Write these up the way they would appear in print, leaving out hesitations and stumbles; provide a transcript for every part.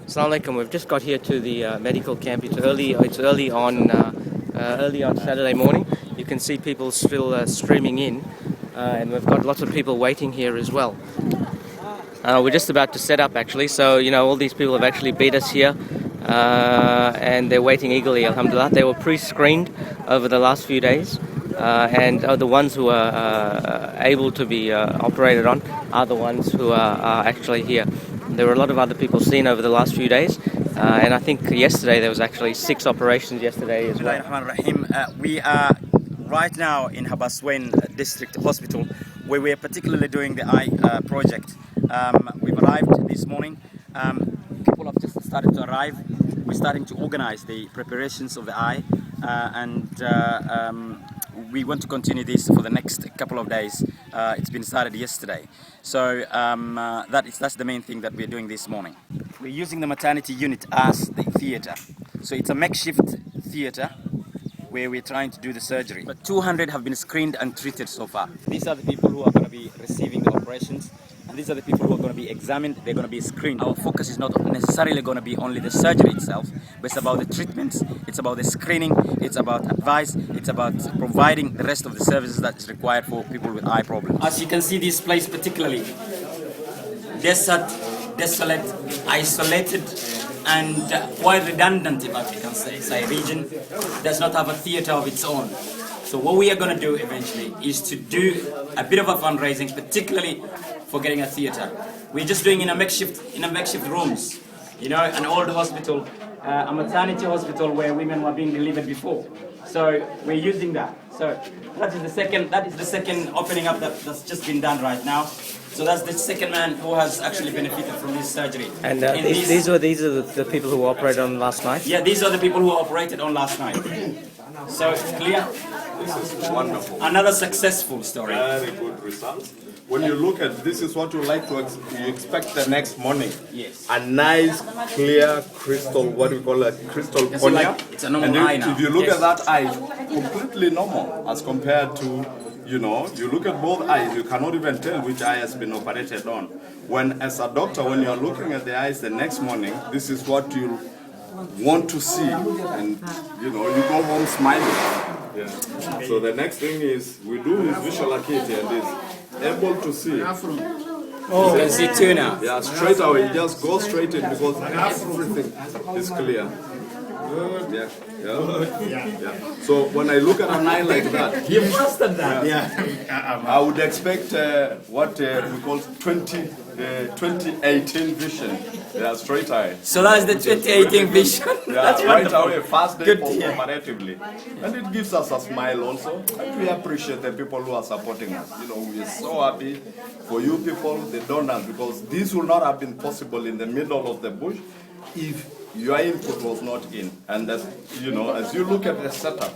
Assalamu alaikum. We've just got here to the medical camp. It's early on Saturday morning. You can see people still streaming in, and we've got lots of people waiting here as well. We're just about to set up actually, so all these people have actually beat us here, and they're waiting eagerly. Alhamdulillah, they were pre-screened over the last few days, and the ones who are able to be operated on are the ones who are actually here. There were a lot of other people seen over the last few days, and I think yesterday there was actually 6 operations yesterday as well. We are right now in Habaswein District Hospital, where we are particularly doing the eye project. We've arrived this morning. People have just started to arrive. We're starting to organize the preparations of the eye, and we want to continue this for the next couple of days. It's been started yesterday, so that's the main thing that we're doing this morning. We're using the maternity unit as the theater, so it's a makeshift theater where we're trying to do the surgery. But 200 have been screened and treated so far. These are the people who are going to be receiving the operations, and these are the people who are going to be examined. They're going to be screened. Our focus is not necessarily going to be only the surgery itself, but it's about the treatments, it's about the screening, it's about advice, it's about providing the rest of the services that is required for people with eye problems. As you can see, this place particularly desert, desolate, isolated, and quite redundant, if I can say region, does not have a theater of its own. So what we are going to do eventually is to do a bit of a fundraising, particularly for getting a theater. We're just doing in a makeshift rooms, an old hospital, a maternity hospital where women were being delivered before. So we're using that. So that is the second opening up that's just been done right now. So that's the second man who has actually benefited from this surgery. And these are the people who operated on last night? Yeah, these are the people who operated on last night. So clear? This is wonderful. Another successful story. Very good results. When you look at this, is what you like to you expect the next morning. Yes. A nice, clear crystal, what we call a crystal cornea. It's a normal eye now. If you look at that eye, completely normal as compared to, you look at both eyes, you cannot even tell which eye has been operated on. When, as a doctor, when you are looking at the eyes the next morning, this is what you want to see, and you go home smiling. Yeah. So the next thing is we do his visual acuity and is able to see. Oh, you can see too now. Yeah, straight away. Just go straight in because everything is clear. Good. Yeah. So when I look at an eye like that, You mastered that. Yeah. I would expect what we call 2018 vision. Yeah, straight eye. So that's the 2018 vision. That's right wonderful. away, fast day Good for to hear. comparatively. And it gives us a smile also. And we appreciate the people who are supporting us. We are so happy for you people, the donors, because this would not have been possible in the middle of the bush if your input was not in. And as you look at the setup,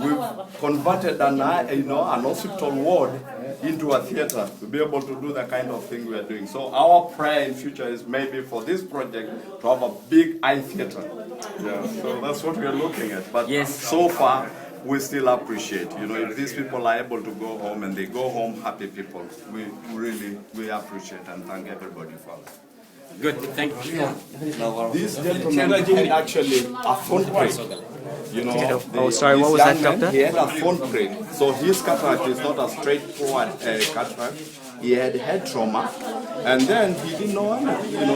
we've converted an hospital ward into a theater to be able to do the kind of thing we are doing. So our prayer in future is maybe for this project to have a big eye theater. Yeah, so that's what we are looking at. But yes, so far, we still appreciate, if these people are able to go home and they go home happy people, we appreciate and thank everybody for that. Good, thank you. This gentleman had actually a phone break. Sorry, what was that, doctor? He had a phone break. So his cataract is not a straightforward cataract. He had head trauma, and then he didn't know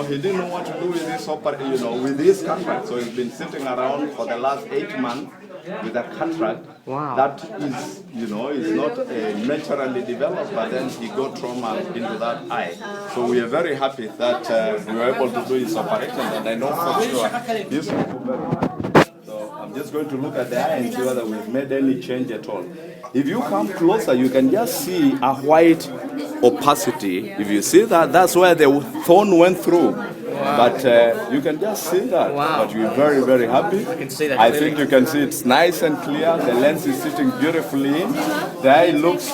he didn't know what to do with this with his cataract. So he's been sitting around for the last 8 months with a cataract. Wow. That is, is not naturally developed, but then he got trauma into that eye. So we are very happy that we were able to do his operation, and I know for sure he's So I'm just going to look at the eye and see whether we've made any change at all. If you come closer, you can just see a white opacity. If you see that, that's where the thorn went through. Wow. But you can just see that. Wow. But we're very, very happy. I can see that I clearly. think you can see it's nice and clear. The lens is sitting beautifully in. The eye looks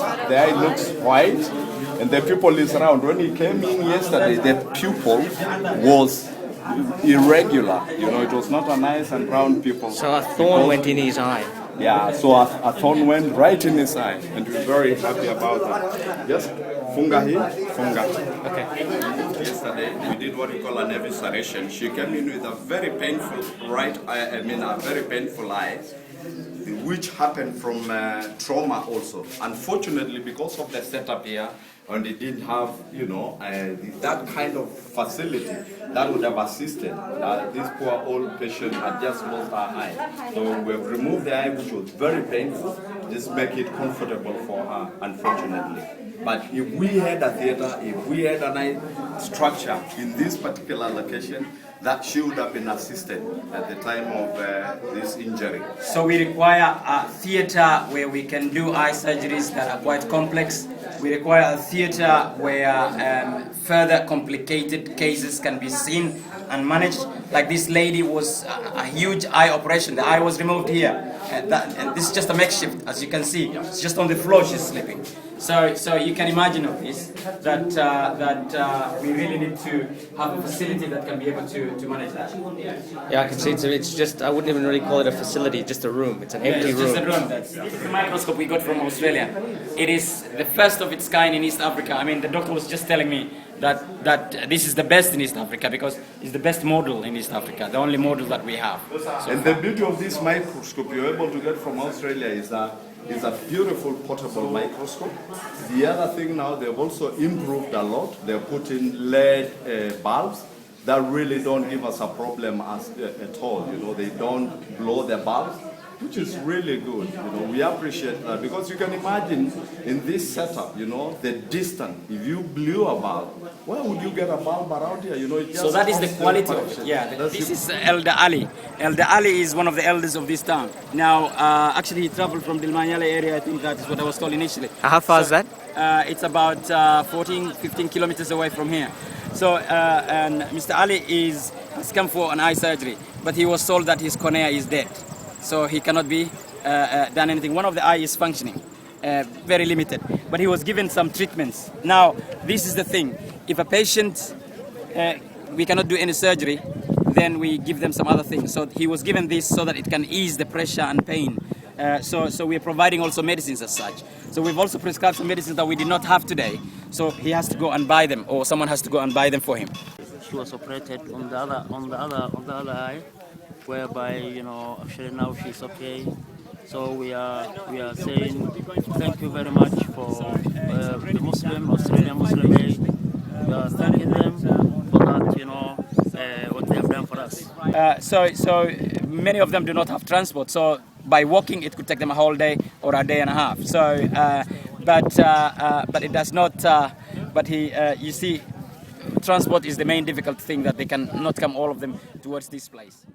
white, and the pupil is round. When he came in yesterday, the pupil was irregular. It was not a nice and round pupil. So a thorn went in his eye. Yeah, so a thorn went right in his eye, and we're very happy about that. Just Funga here, funga. Okay. Yesterday, we did what we call an evisceration. She came in with a very painful a very painful eye, which happened from trauma also. Unfortunately, because of the setup here, and they didn't have, that kind of facility that would have assisted. This poor old patient had just lost her eye. So we've removed the eye, which was very painful, just make it comfortable for her, unfortunately. But if we had a theater, if we had an eye structure in this particular location, that she would have been assisted at the time of this injury. So we require a theater where we can do eye surgeries that are quite complex. We require a theater where further complicated cases can be seen and managed. Like this lady was a huge eye operation. The eye was removed here. And this is just a makeshift, as you can see. It's just on the floor she's sleeping. So you can imagine of this, that we really need to have a facility that can be able to manage that. Yeah, I can see it's just, I wouldn't even really call it a facility, just a room. It's an empty room. It's just a room. This is the microscope we got from Australia. It is the first of its kind in East Africa. I mean, the doctor was just telling me that this is the best in East Africa because it's the best model in East Africa, the only model that we have. And the beauty of this microscope you're able to get from Australia is that it's a beautiful portable microscope. The other thing now, they've also improved a lot. They've put in LED bulbs that really don't give us a problem at all. They don't blow the bulbs, which is really good. We appreciate that because you can imagine in this setup, the distance. If you blew a bulb, where would you get a bulb around here? So that is the quality of it. Yeah, this is Elder Ali. Elder Ali is one of the elders of this town. Now, actually, he traveled from Dilmanyale area. I think that is what I was told initially. How far is that? It's about 15 kilometers away from here. So, and Mr. Ali has come for an eye surgery, but he was told that his cornea is dead. So he cannot be done anything. One of the eye is functioning, very limited, but he was given some treatments. Now, this is the thing. If a patient, we cannot do any surgery, then we give them some other things. So he was given this so that it can ease the pressure and pain. So we're providing also medicines as such. So we've also prescribed some medicines that we did not have today. So he has to go and buy them, or someone has to go and buy them for him. She was operated on the other eye, whereby actually now she's okay. So we are saying thank you very much for the Australian Muslim Aid. We are thanking them for that, what they have done for us. So many of them do not have transport. So by walking, it could take them a whole day or a day and a half. So, but it does not. You see, transport is the main difficult thing, that they can not come all of them towards this place.